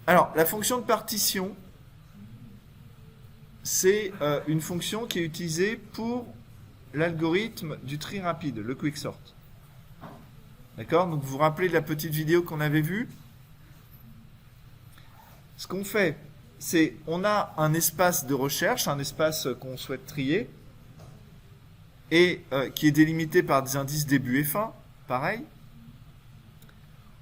Alors, la fonction de partition, c'est une fonction qui est utilisée pour l'algorithme du tri rapide, le quicksort. D'accord? Donc, vous vous rappelez de la petite vidéo qu'on avait vue? Ce qu'on fait, c'est on a un espace de recherche, un espace qu'on souhaite trier, et qui est délimité par des indices début et fin, pareil.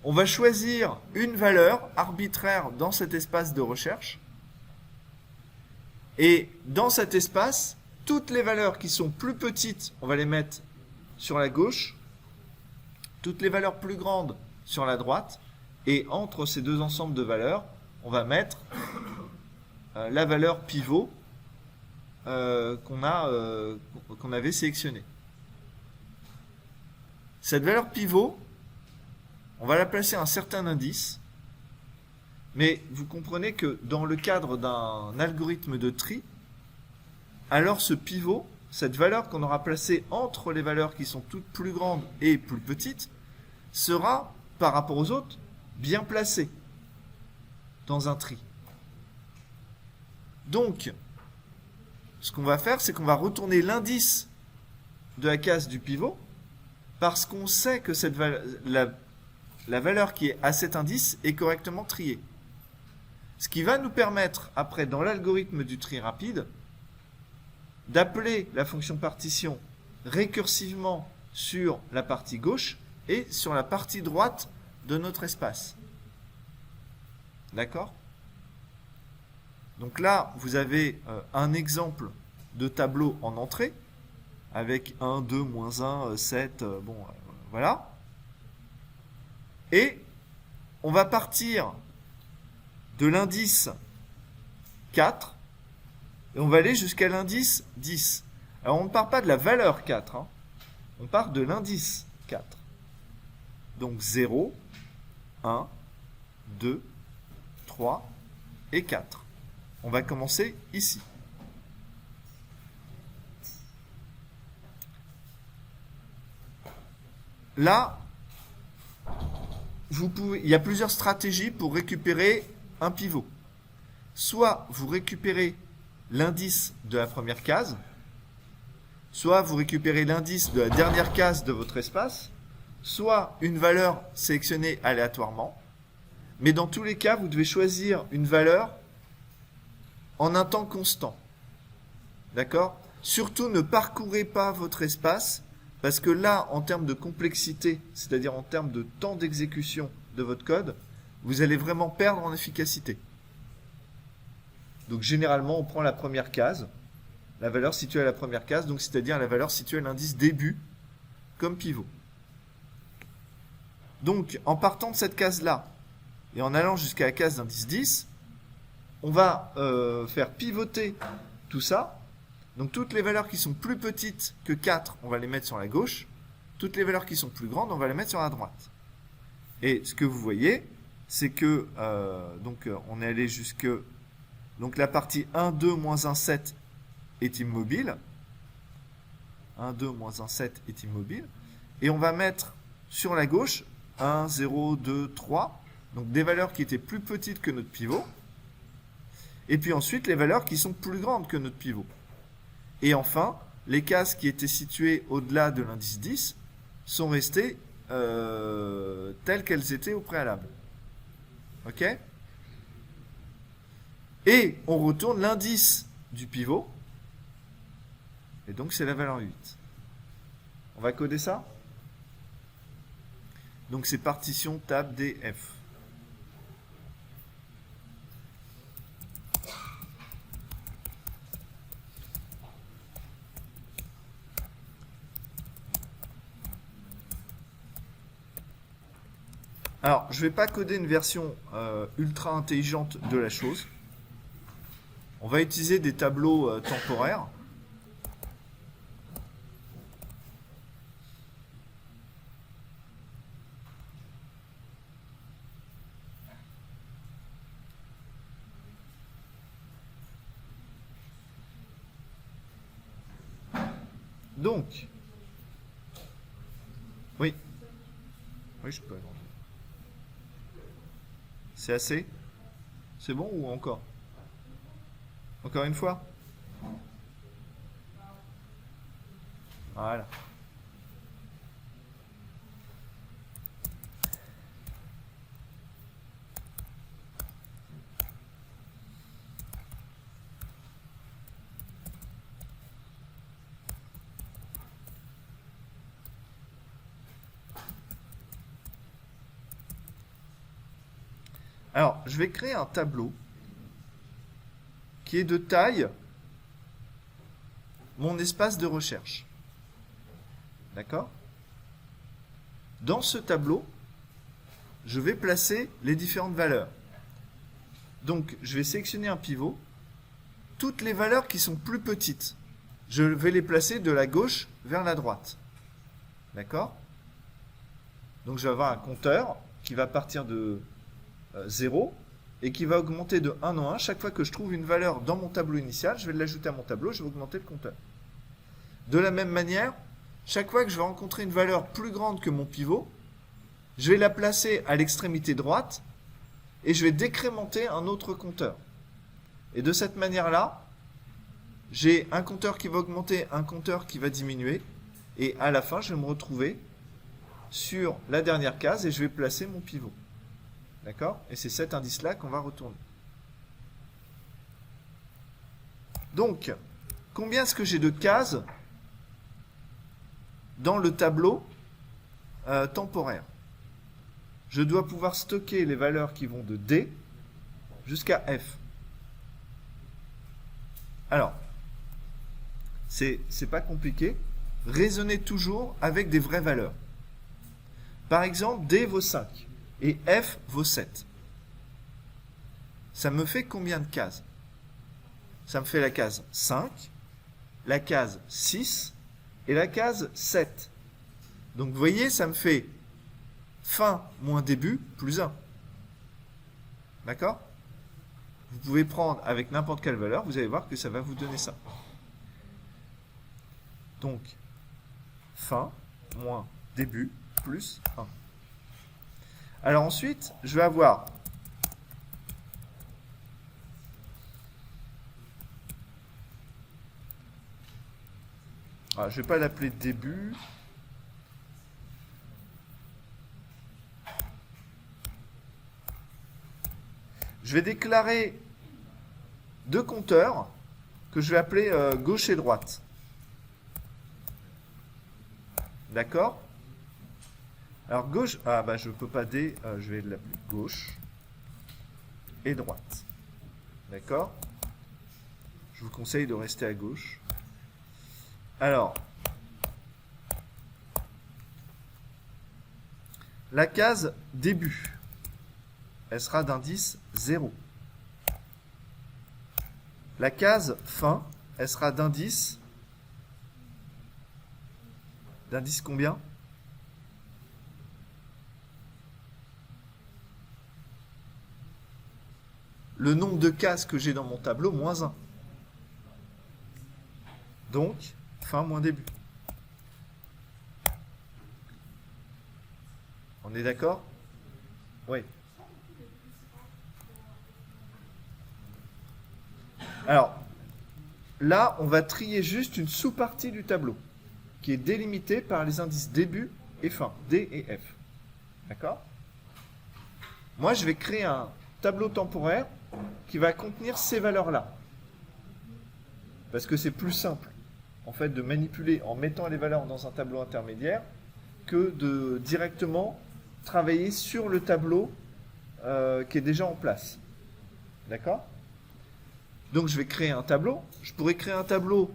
On va choisir une valeur arbitraire dans cet espace de recherche. Et dans cet espace, toutes les valeurs qui sont plus petites, on va les mettre sur la gauche. Toutes les valeurs plus grandes sur la droite. Et entre ces deux ensembles de valeurs, on va mettre la valeur pivot qu'on avait sélectionnée. Cette valeur pivot, on va la placer à un certain indice, mais vous comprenez que dans le cadre d'un algorithme de tri, alors ce pivot, cette valeur qu'on aura placée entre les valeurs qui sont toutes plus grandes et plus petites, sera, par rapport aux autres, bien placée dans un tri. Donc, ce qu'on va faire, c'est qu'on va retourner l'indice de la case du pivot, parce qu'on sait que la valeur qui est à cet indice est correctement triée. Ce qui va nous permettre, après, dans l'algorithme du tri rapide, d'appeler la fonction partition récursivement sur la partie gauche et sur la partie droite de notre espace. D'accord? Donc là, vous avez un exemple de tableau en entrée, avec 1, 2, moins 1, 7, voilà. Et on va partir de l'indice 4, et on va aller jusqu'à l'indice 10. Alors on ne part pas de la valeur 4, hein. On part de l'indice 4. Donc 0, 1, 2, 3 et 4. On va commencer ici. Là, il y a plusieurs stratégies pour récupérer un pivot. Soit vous récupérez l'indice de la première case, soit vous récupérez l'indice de la dernière case de votre espace, soit une valeur sélectionnée aléatoirement. Mais dans tous les cas, vous devez choisir une valeur en un temps constant. D'accord? Surtout, ne parcourez pas votre espace, parce que là, en termes de complexité, c'est-à-dire en termes de temps d'exécution de votre code, vous allez vraiment perdre en efficacité. Donc généralement, on prend la première case, la valeur située à la première case, donc c'est-à-dire la valeur située à l'indice début, comme pivot. Donc, en partant de cette case-là, et en allant jusqu'à la case d'indice 10, on va faire pivoter tout ça. Donc toutes les valeurs qui sont plus petites que 4, on va les mettre sur la gauche. Toutes les valeurs qui sont plus grandes, on va les mettre sur la droite. Et ce que vous voyez, c'est que on est allé jusque... Donc la partie 1, 2, moins 1, 7 est immobile. 1, 2, moins 1, 7 est immobile. Et on va mettre sur la gauche 1, 0, 2, 3. Donc des valeurs qui étaient plus petites que notre pivot. Et puis ensuite les valeurs qui sont plus grandes que notre pivot. Et enfin, les cases qui étaient situées au-delà de l'indice 10 sont restées telles qu'elles étaient au préalable. Ok? Et on retourne l'indice du pivot. Et donc c'est la valeur 8. On va coder ça? Donc c'est partition tab df. Alors, je ne vais pas coder une version ultra intelligente de la chose. On va utiliser des tableaux temporaires. Donc, oui, je peux agrandir. C'est assez? C'est bon ou encore? Encore une fois? Voilà. Alors, je vais créer un tableau qui est de taille mon espace de recherche. D'accord? Dans ce tableau, je vais placer les différentes valeurs. Donc, je vais sélectionner un pivot. Toutes les valeurs qui sont plus petites, je vais les placer de la gauche vers la droite. D'accord? Donc, je vais avoir un compteur qui va partir de 0 et qui va augmenter de 1 en 1. Chaque fois que je trouve une valeur dans mon tableau initial, je vais l'ajouter à mon tableau, je vais augmenter le compteur. De la même manière, chaque fois que je vais rencontrer une valeur plus grande que mon pivot, je vais la placer à l'extrémité droite et je vais décrémenter un autre compteur. Et de cette manière-là, j'ai un compteur qui va augmenter, un compteur qui va diminuer, et à la fin, je vais me retrouver sur la dernière case et je vais placer mon pivot. D'accord? Et c'est cet indice-là qu'on va retourner. Donc, combien est-ce que j'ai de cases dans le tableau temporaire? Je dois pouvoir stocker les valeurs qui vont de D jusqu'à F. Alors, c'est pas compliqué. Raisonnez toujours avec des vraies valeurs. Par exemple, D vaut 5 et F vaut 7. Ça me fait combien de cases? Ça me fait la case 5, la case 6 et la case 7. Donc vous voyez, ça me fait fin moins début plus 1. D'accord? Vous pouvez prendre avec n'importe quelle valeur, vous allez voir que ça va vous donner ça. Donc, fin moins début plus 1. Alors ensuite, je vais avoir je ne vais pas l'appeler début. Je vais déclarer deux compteurs que je vais appeler gauche et droite. D'accord? Alors gauche, je ne peux pas D, je vais l'appeler gauche et droite. D'accord? Je vous conseille de rester à gauche. Alors, la case début, elle sera d'indice 0. La case fin, elle sera d'indice combien? Le nombre de cases que j'ai dans mon tableau, moins 1. Donc, fin moins début. On est d'accord? Oui. Alors, là, on va trier juste une sous-partie du tableau, qui est délimitée par les indices début et fin, D et F. D'accord? Moi, je vais créer un tableau temporaire qui va contenir ces valeurs-là. Parce que c'est plus simple, en fait, de manipuler en mettant les valeurs dans un tableau intermédiaire que de directement travailler sur le tableau qui est déjà en place. D'accord? Donc je vais créer un tableau. Je pourrais créer un tableau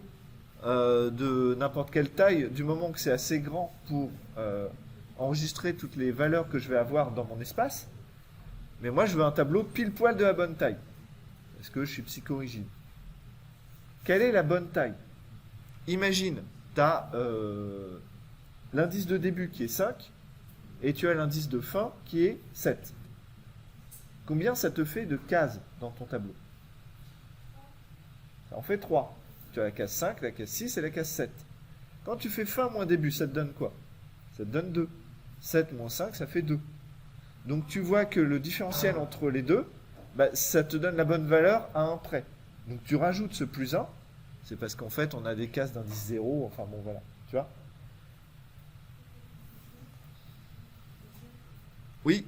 de n'importe quelle taille, du moment que c'est assez grand pour enregistrer toutes les valeurs que je vais avoir dans mon espace. Mais moi, je veux un tableau pile poil de la bonne taille. Parce que je suis psychorigide. Quelle est la bonne taille? Imagine, tu as l'indice de début qui est 5 et tu as l'indice de fin qui est 7. Combien ça te fait de cases dans ton tableau? Ça en fait 3. Tu as la case 5, la case 6 et la case 7. Quand tu fais fin moins début, ça te donne quoi? Ça te donne 2. 7 moins 5, ça fait 2. Donc tu vois que le différentiel entre les deux, bah, ça te donne la bonne valeur à un près. Donc tu rajoutes ce plus 1, c'est parce qu'en fait on a des cases d'indice 0, enfin bon voilà, tu vois. Oui.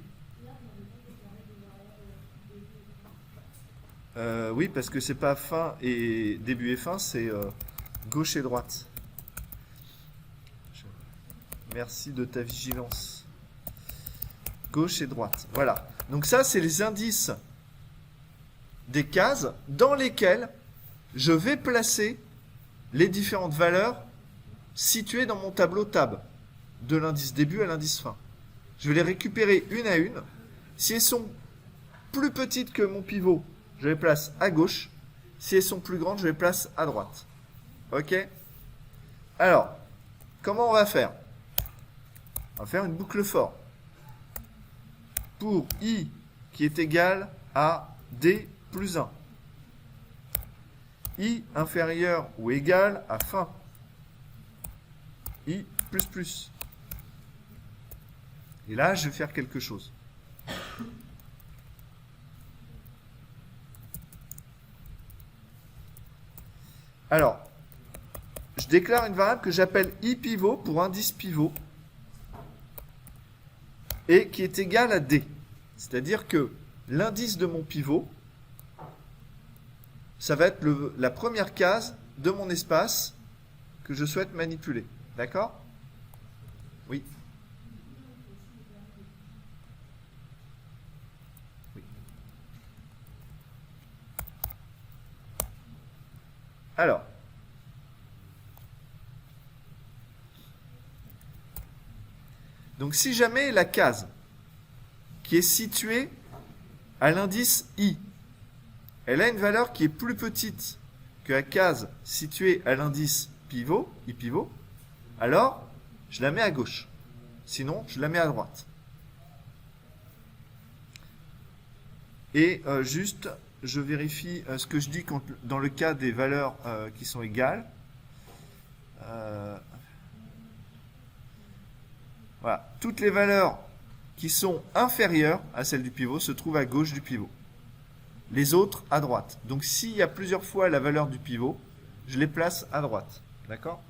Oui, parce que c'est pas fin et début et fin, c'est gauche et droite. Merci de ta vigilance. Gauche et droite. Voilà. Donc ça, c'est les indices des cases dans lesquelles je vais placer les différentes valeurs situées dans mon tableau tab, de l'indice début à l'indice fin. Je vais les récupérer une à une. Si elles sont plus petites que mon pivot, je les place à gauche. Si elles sont plus grandes, je les place à droite. Ok? Alors, comment on va faire? On va faire une boucle for. Pour i qui est égal à d plus 1. I inférieur ou égal à fin. I plus plus. Et là, je vais faire quelque chose. Alors, je déclare une variable que j'appelle i pivot pour indice pivot et qui est égal à d. C'est-à-dire que l'indice de mon pivot, ça va être la première case de mon espace que je souhaite manipuler. D'accord? Oui. Oui. Alors, donc si jamais la case qui est située à l'indice i, elle a une valeur qui est plus petite que la case située à l'indice pivot, i pivot, alors je la mets à gauche. Sinon, je la mets à droite. Et juste, je vérifie ce que je dis dans le cas des valeurs qui sont égales. Voilà. Toutes les valeurs qui sont inférieures à celles du pivot se trouvent à gauche du pivot. Les autres à droite. Donc s'il y a plusieurs fois la valeur du pivot, je les place à droite. D'accord ?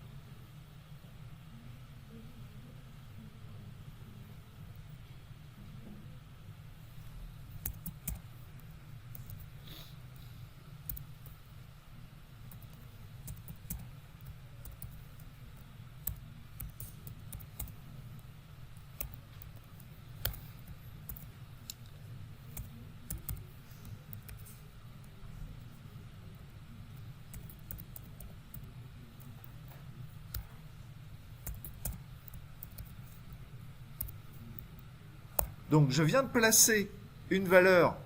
Donc je viens de placer une valeur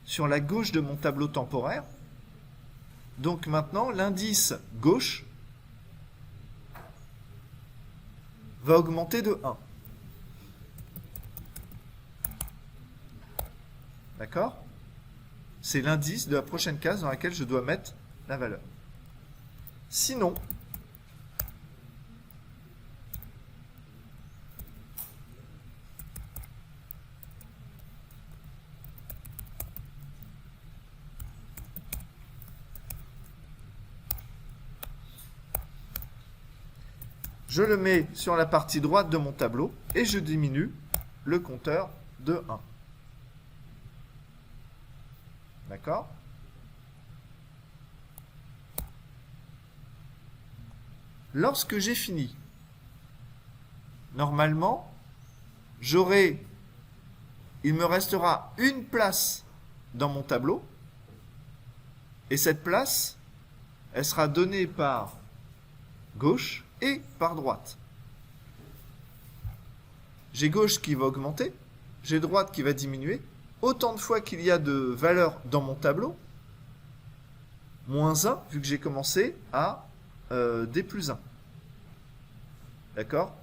sur la gauche de mon tableau temporaire. Donc maintenant, l'indice gauche va augmenter de 1. D'accord? C'est l'indice de la prochaine case dans laquelle je dois mettre la valeur. Sinon, je le mets sur la partie droite de mon tableau et je diminue le compteur de 1. D'accord? Lorsque j'ai fini, normalement, il me restera une place dans mon tableau et cette place, elle sera donnée par gauche et par droite. J'ai gauche qui va augmenter, j'ai droite qui va diminuer. Autant de fois qu'il y a de valeurs dans mon tableau, moins 1, vu que j'ai commencé à D plus 1. D'accord?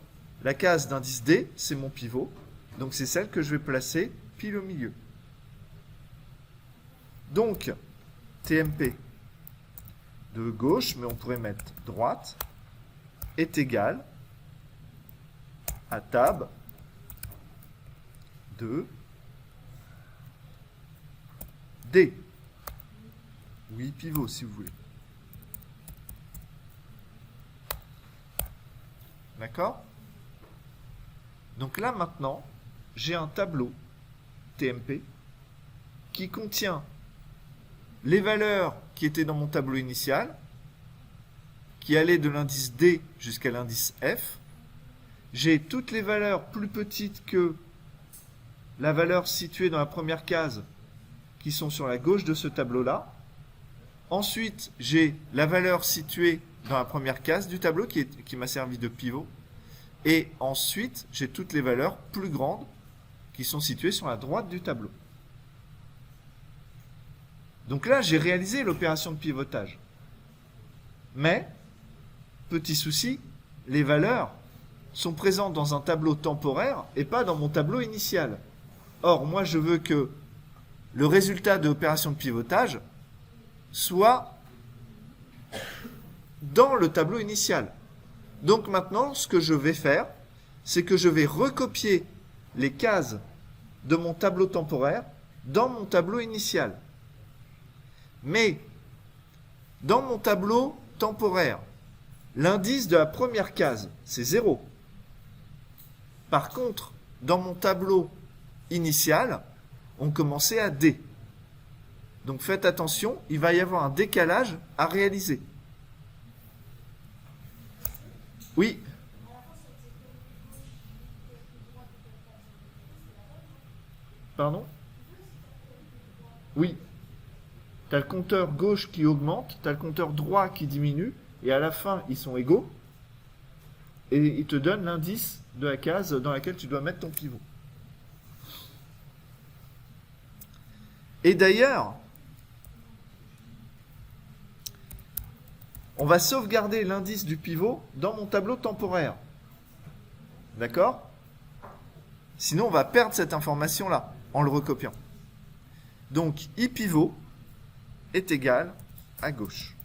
La case d'indice D, c'est mon pivot, donc c'est celle que je vais placer pile au milieu. Donc, TMP de gauche, mais on pourrait mettre droite, est égal à tab 2 D. Oui, pivot si vous voulez. D'accord? Donc là maintenant, j'ai un tableau TMP qui contient les valeurs qui étaient dans mon tableau initial, qui allaient de l'indice D jusqu'à l'indice F. J'ai toutes les valeurs plus petites que la valeur située dans la première case qui sont sur la gauche de ce tableau-là. Ensuite, j'ai la valeur située dans la première case du tableau qui m'a servi de pivot. Et ensuite, j'ai toutes les valeurs plus grandes qui sont situées sur la droite du tableau. Donc là, j'ai réalisé l'opération de pivotage. Mais, petit souci, les valeurs sont présentes dans un tableau temporaire et pas dans mon tableau initial. Or, moi, je veux que le résultat de l'opération de pivotage soit dans le tableau initial. Donc maintenant, ce que je vais faire, c'est que je vais recopier les cases de mon tableau temporaire dans mon tableau initial. Mais, dans mon tableau temporaire, l'indice de la première case, c'est 0. Par contre, dans mon tableau initial, on commençait à D. Donc faites attention, il va y avoir un décalage à réaliser. Oui. Pardon? Oui. Tu as le compteur gauche qui augmente, tu as le compteur droit qui diminue, et à la fin, ils sont égaux. Et il te donne l'indice de la case dans laquelle tu dois mettre ton pivot. Et d'ailleurs, on va sauvegarder l'indice du pivot dans mon tableau temporaire. D'accord? Sinon, on va perdre cette information-là en le recopiant. Donc, I pivot est égal à gauche.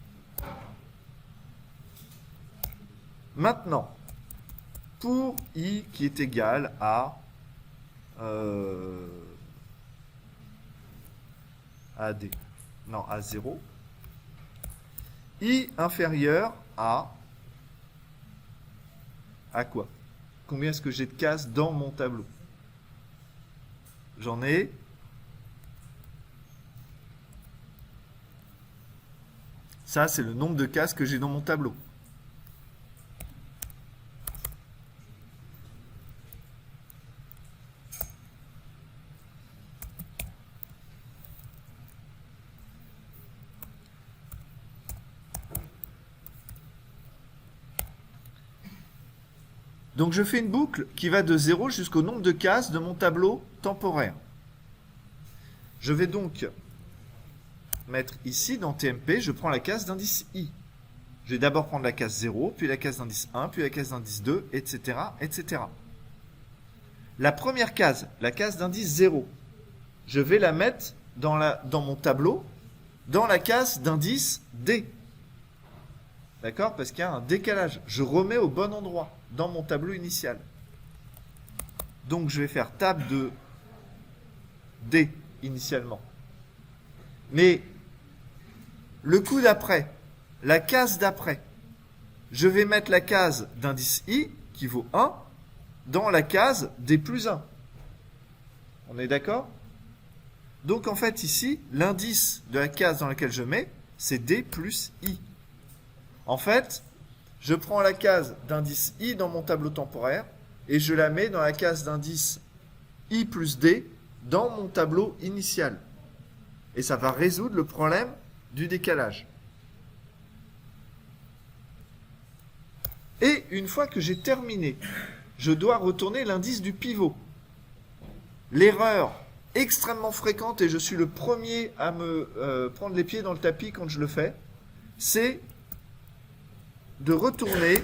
Maintenant, pour I qui est égal à D. Non, à 0. I inférieur à quoi? Combien est-ce que j'ai de cases dans mon tableau? J'en ai ça, c'est le nombre de cases que j'ai dans mon tableau. Donc je fais une boucle qui va de 0 jusqu'au nombre de cases de mon tableau temporaire. Je vais donc mettre ici dans TMP, je prends la case d'indice I. Je vais d'abord prendre la case 0, puis la case d'indice 1, puis la case d'indice 2, etc., etc. La première case, la case d'indice 0, je vais la mettre dans mon tableau, dans la case d'indice D. D'accord? Parce qu'il y a un décalage. Je remets au bon endroit dans mon tableau initial. Donc je vais faire tab de D initialement. Mais le coup d'après, la case d'après, je vais mettre la case d'indice I qui vaut 1 dans la case D plus 1. On est d'accord? Donc en fait ici, l'indice de la case dans laquelle je mets, c'est D plus I. En fait, je prends la case d'indice I dans mon tableau temporaire et je la mets dans la case d'indice I plus D dans mon tableau initial. Et ça va résoudre le problème du décalage. Et une fois que j'ai terminé, je dois retourner l'indice du pivot. L'erreur extrêmement fréquente, et je suis le premier à me prendre les pieds dans le tapis quand je le fais, c'est de retourner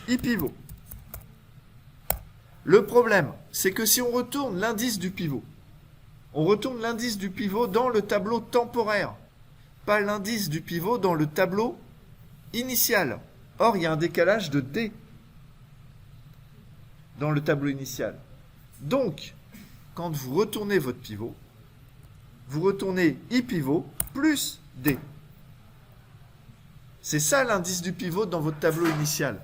I pivot. Le problème, c'est que si on retourne l'indice du pivot, on retourne l'indice du pivot dans le tableau temporaire, pas l'indice du pivot dans le tableau initial. Or, il y a un décalage de D dans le tableau initial. Donc, quand vous retournez votre pivot, vous retournez I pivot plus D. C'est ça l'indice du pivot dans votre tableau initial.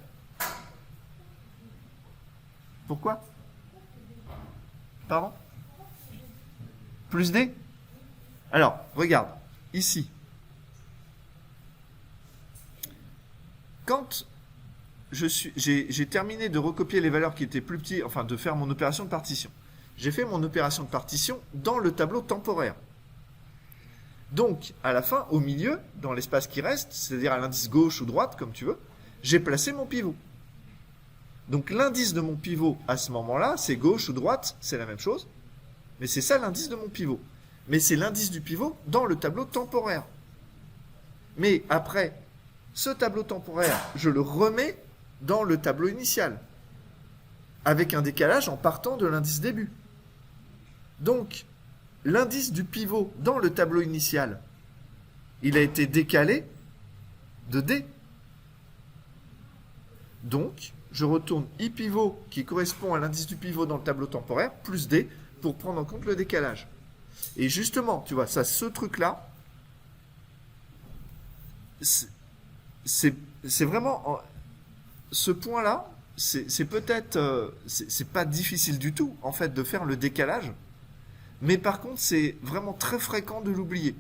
Pourquoi? Pardon? Plus D? Alors, regarde, ici. Quand j'ai terminé de recopier les valeurs qui étaient plus petites, enfin de faire mon opération de partition. J'ai fait mon opération de partition dans le tableau temporaire. Donc, à la fin, au milieu, dans l'espace qui reste, c'est-à-dire à l'indice gauche ou droite, comme tu veux, j'ai placé mon pivot. Donc l'indice de mon pivot à ce moment-là, c'est gauche ou droite, c'est la même chose. Mais c'est ça l'indice de mon pivot. Mais c'est l'indice du pivot dans le tableau temporaire. Mais après, ce tableau temporaire, je le remets dans le tableau initial. Avec un décalage en partant de l'indice début. Donc, l'indice du pivot dans le tableau initial, il a été décalé de D. Donc, je retourne I pivot qui correspond à l'indice du pivot dans le tableau temporaire, plus D, pour prendre en compte le décalage. Et justement, tu vois, ça, ce truc-là, c'est vraiment... Ce point-là, c'est peut-être... c'est pas difficile du tout, en fait, de faire le décalage. Mais par contre, c'est vraiment très fréquent de l'oublier.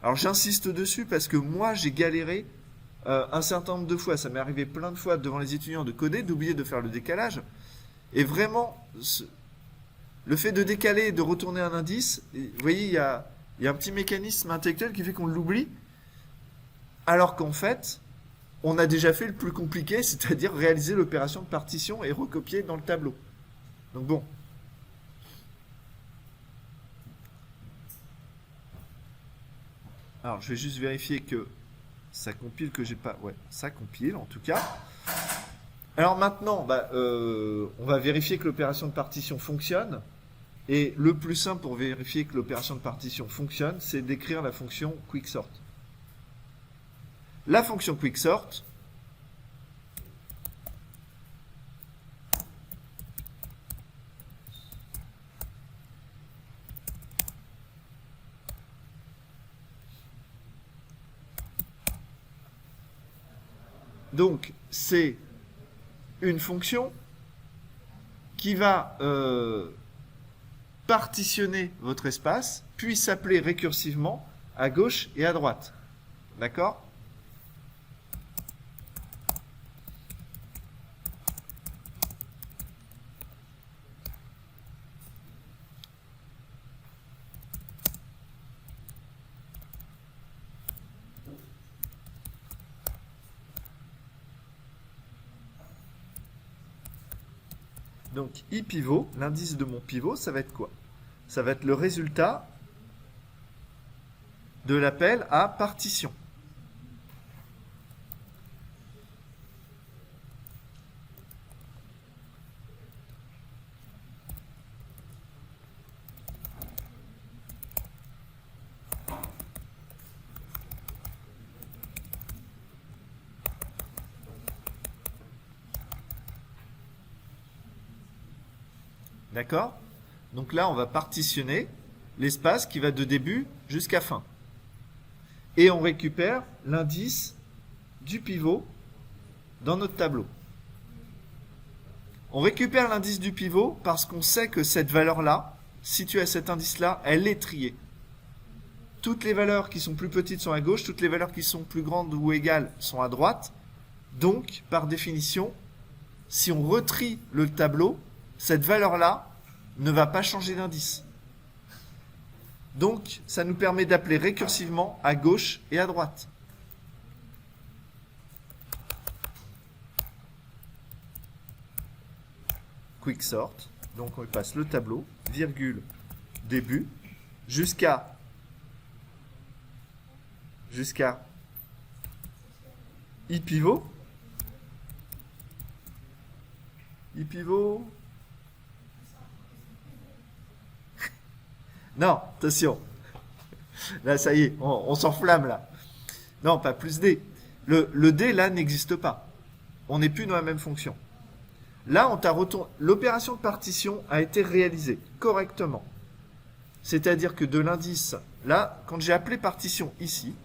Alors, j'insiste dessus parce que moi, j'ai galéré un certain nombre de fois. Ça m'est arrivé plein de fois devant les étudiants de coder, d'oublier de faire le décalage. Et vraiment, le fait de décaler et de retourner un indice, vous voyez, il y a un petit mécanisme intellectuel qui fait qu'on l'oublie. Alors qu'en fait, on a déjà fait le plus compliqué, c'est-à-dire réaliser l'opération de partition et recopier dans le tableau. Donc bon. Alors, je vais juste vérifier que ça compile, que j'ai pas... Ouais, ça compile en tout cas. Alors maintenant, on va vérifier que l'opération de partition fonctionne. Et le plus simple pour vérifier que l'opération de partition fonctionne, c'est d'écrire la fonction quicksort. La fonction quicksort, donc c'est une fonction qui va partitionner votre espace, puis s'appeler récursivement à gauche et à droite. D'accord ? Donc, I pivot, l'indice de mon pivot, ça va être quoi? Ça va être le résultat de l'appel à partition. D'accord? Donc là, on va partitionner l'espace qui va de début jusqu'à fin. Et on récupère l'indice du pivot dans notre tableau. On récupère l'indice du pivot parce qu'on sait que cette valeur-là, située à cet indice-là, elle est triée. Toutes les valeurs qui sont plus petites sont à gauche, toutes les valeurs qui sont plus grandes ou égales sont à droite. Donc, par définition, si on retrie le tableau, cette valeur-là ne va pas changer d'indice. Donc, ça nous permet d'appeler récursivement à gauche et à droite. Quicksort, donc on passe le tableau, virgule, début, jusqu'à I pivot. I pivot. Non, attention. Là, ça y est, on s'enflamme là. Non, pas plus D. Le D, là, n'existe pas. On n'est plus dans la même fonction. Là, l'opération de partition a été réalisée correctement. C'est-à-dire que de l'indice, là, quand j'ai appelé partition ici,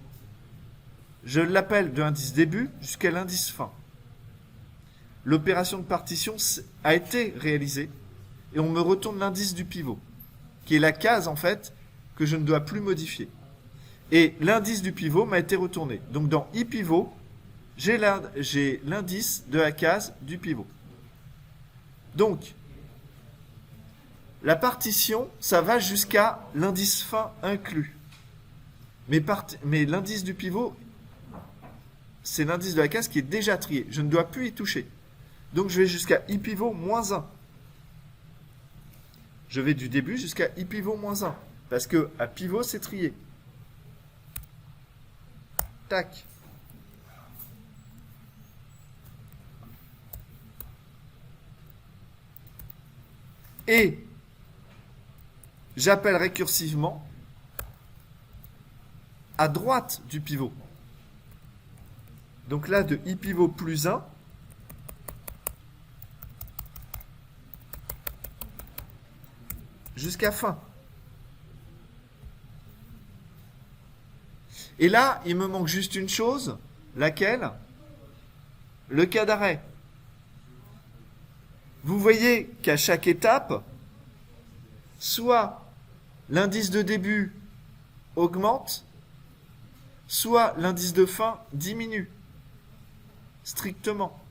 je l'appelle de l'indice début jusqu'à l'indice fin. L'opération de partition a été réalisée et on me retourne l'indice du pivot, qui est la case en fait que je ne dois plus modifier. Et l'indice du pivot m'a été retourné. Donc dans iPivot, j'ai l'indice de la case du pivot. Donc, la partition, ça va jusqu'à l'indice fin inclus. Mais l'indice du pivot, c'est l'indice de la case qui est déjà trié. Je ne dois plus y toucher. Donc je vais jusqu'à iPivot moins 1. Je vais du début jusqu'à iPivot moins 1. Parce que à pivot, c'est trié. Tac. Et j'appelle récursivement à droite du pivot. Donc là, de iPivot plus 1, jusqu'à fin. Et là, il me manque juste une chose, laquelle? Le cas d'arrêt. Vous voyez qu'à chaque étape, soit l'indice de début augmente, soit l'indice de fin diminue, strictement.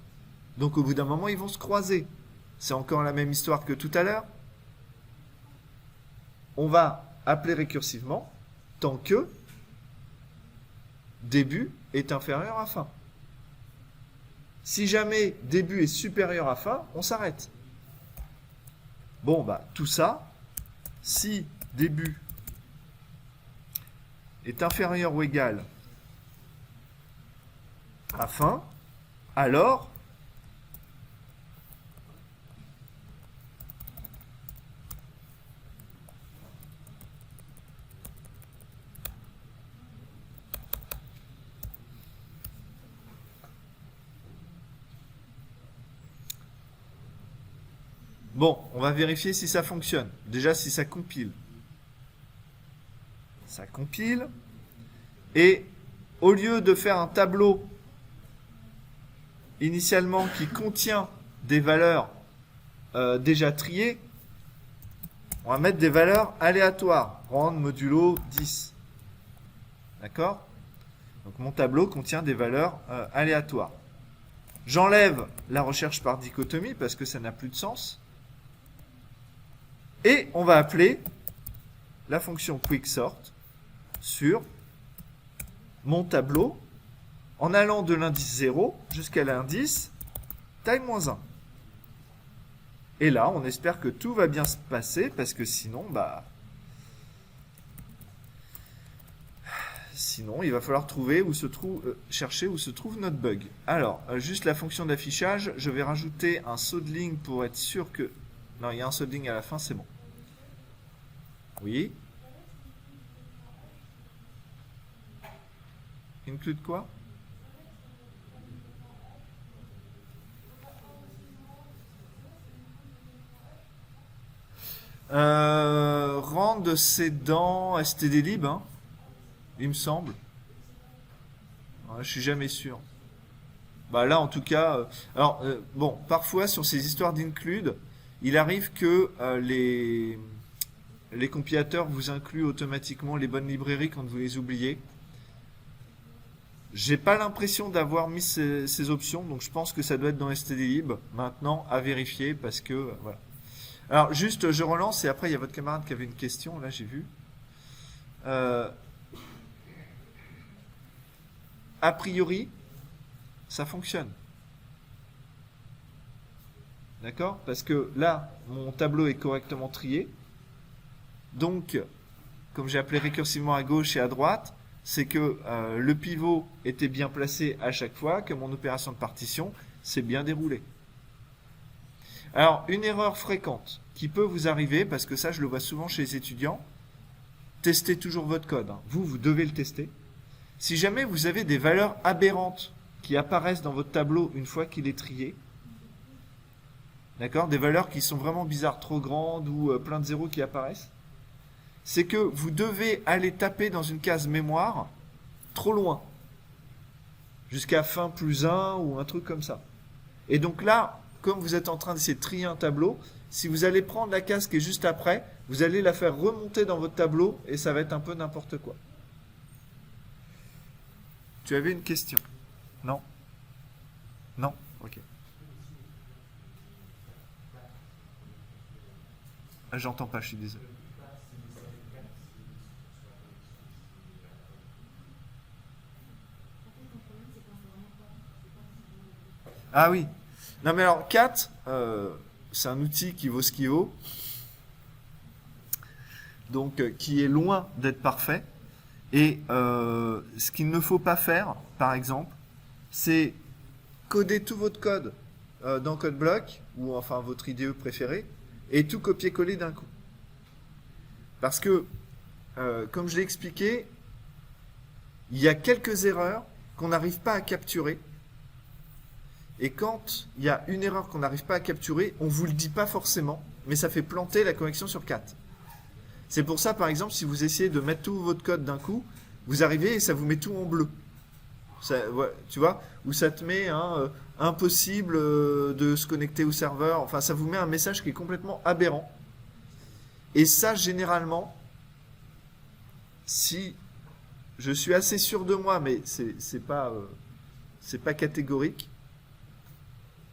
Donc au bout d'un moment, ils vont se croiser. C'est encore la même histoire que tout à l'heure. On va appeler récursivement tant que début est inférieur à fin. Si jamais début est supérieur à fin, on s'arrête. Bon, bah, tout ça, si début est inférieur ou égal à fin, alors bon, on va vérifier si ça fonctionne. Déjà, si ça compile. Ça compile. Et au lieu de faire un tableau initialement qui contient des valeurs déjà triées, on va mettre des valeurs aléatoires. Rand modulo 10. D'accord? Donc mon tableau contient des valeurs aléatoires. J'enlève la recherche par dichotomie parce que ça n'a plus de sens. Et on va appeler la fonction quicksort sur mon tableau en allant de l'indice 0 jusqu'à l'indice taille moins 1. Et là, on espère que tout va bien se passer parce que sinon, sinon, il va falloir trouver chercher où se trouve notre bug. Alors, juste la fonction d'affichage, je vais rajouter un saut de ligne pour être sûr que... Non, il y a un saut de ligne à la fin, c'est bon. Oui. Include quoi? Rand, c'est dans stdlib, hein, il me semble. Ouais, je suis jamais sûr. Bah là, en tout cas... bon, parfois, sur ces histoires d'include, il arrive que les compilateurs vous incluent automatiquement les bonnes librairies quand vous les oubliez. J'ai pas l'impression d'avoir mis ces options, donc je pense que ça doit être dans stdlib. Maintenant, à vérifier, parce que... voilà. Alors, juste, je relance, et après, il y a votre camarade qui avait une question, là, j'ai vu. A priori, ça fonctionne. D'accord? Parce que là, mon tableau est correctement trié. Donc, comme j'ai appelé récursivement à gauche et à droite, c'est que le pivot était bien placé à chaque fois, que mon opération de partition s'est bien déroulée. Alors, une erreur fréquente qui peut vous arriver, parce que ça, je le vois souvent chez les étudiants, testez toujours votre code. Hein. Vous devez le tester. Si jamais vous avez des valeurs aberrantes qui apparaissent dans votre tableau une fois qu'il est trié, d'accord, des valeurs qui sont vraiment bizarres, trop grandes ou plein de zéros qui apparaissent, c'est que vous devez aller taper dans une case mémoire trop loin, jusqu'à fin plus 1 ou un truc comme ça. Et donc là, comme vous êtes en train d'essayer de trier un tableau, si vous allez prendre la case qui est juste après, vous allez la faire remonter dans votre tableau et ça va être un peu n'importe quoi. Tu avais une question? Non? Non? Ok. Ah, j'entends pas, je suis désolé. Ah oui. Non mais alors, cat, c'est un outil qui vaut ce qu'il vaut. Donc, qui est loin d'être parfait. Et ce qu'il ne faut pas faire, par exemple, c'est coder tout votre code dans CodeBlock, ou enfin votre IDE préféré, et tout copier-coller d'un coup. Parce que, comme je l'ai expliqué, il y a quelques erreurs qu'on n'arrive pas à capturer. Et quand il y a une erreur qu'on n'arrive pas à capturer, on ne vous le dit pas forcément, mais ça fait planter la connexion sur cat. C'est pour ça, par exemple, si vous essayez de mettre tout votre code d'un coup, vous arrivez et ça vous met tout en bleu. Ça, ouais, tu vois, ou ça te met impossible de se connecter au serveur. Enfin, ça vous met un message qui est complètement aberrant. Et ça, généralement, si je suis assez sûr de moi, mais c'est pas catégorique,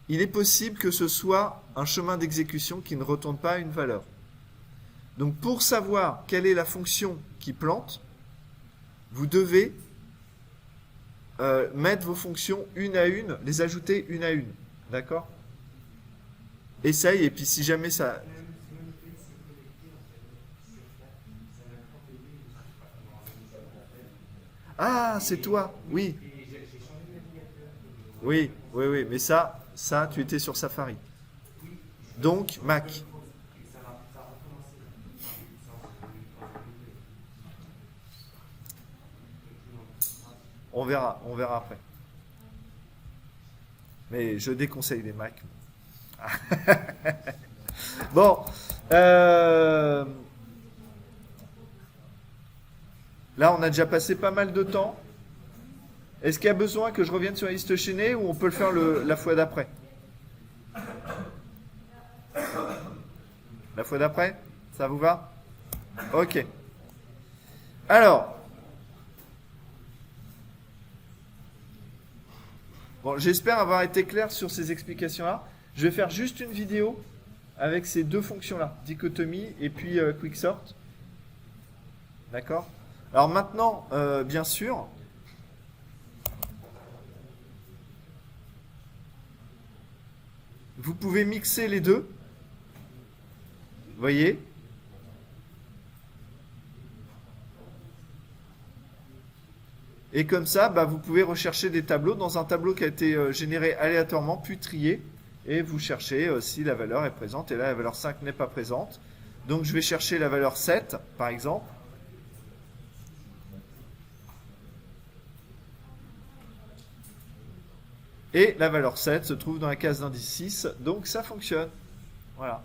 il est possible que ce soit un chemin d'exécution qui ne retourne pas une valeur. Donc pour savoir quelle est la fonction qui plante, vous devez mettre vos fonctions une à une, les ajouter une à une. D'accord? Essaye, et puis si jamais ça... Ah, c'est toi, oui. Oui, oui, oui, mais ça, tu étais sur Safari. Donc, Mac. On verra après. Mais je déconseille les Mac. Bon. Là, on a déjà passé pas mal de temps. Est-ce qu'il y a besoin que je revienne sur la liste chaînée ou on peut le faire la fois d'après? La fois d'après? Ça vous va? Ok. Alors. Bon, j'espère avoir été clair sur ces explications-là. Je vais faire juste une vidéo avec ces deux fonctions-là, dichotomie et puis quicksort. D'accord? Alors maintenant, bien sûr, vous pouvez mixer les deux. Vous voyez? Et comme ça, bah, vous pouvez rechercher des tableaux dans un tableau qui a été généré aléatoirement, puis trié. Et vous cherchez si la valeur est présente. Et là, la valeur 5 n'est pas présente. Donc, je vais chercher la valeur 7, par exemple. Et la valeur 7 se trouve dans la case d'indice 6. Donc, ça fonctionne. Voilà.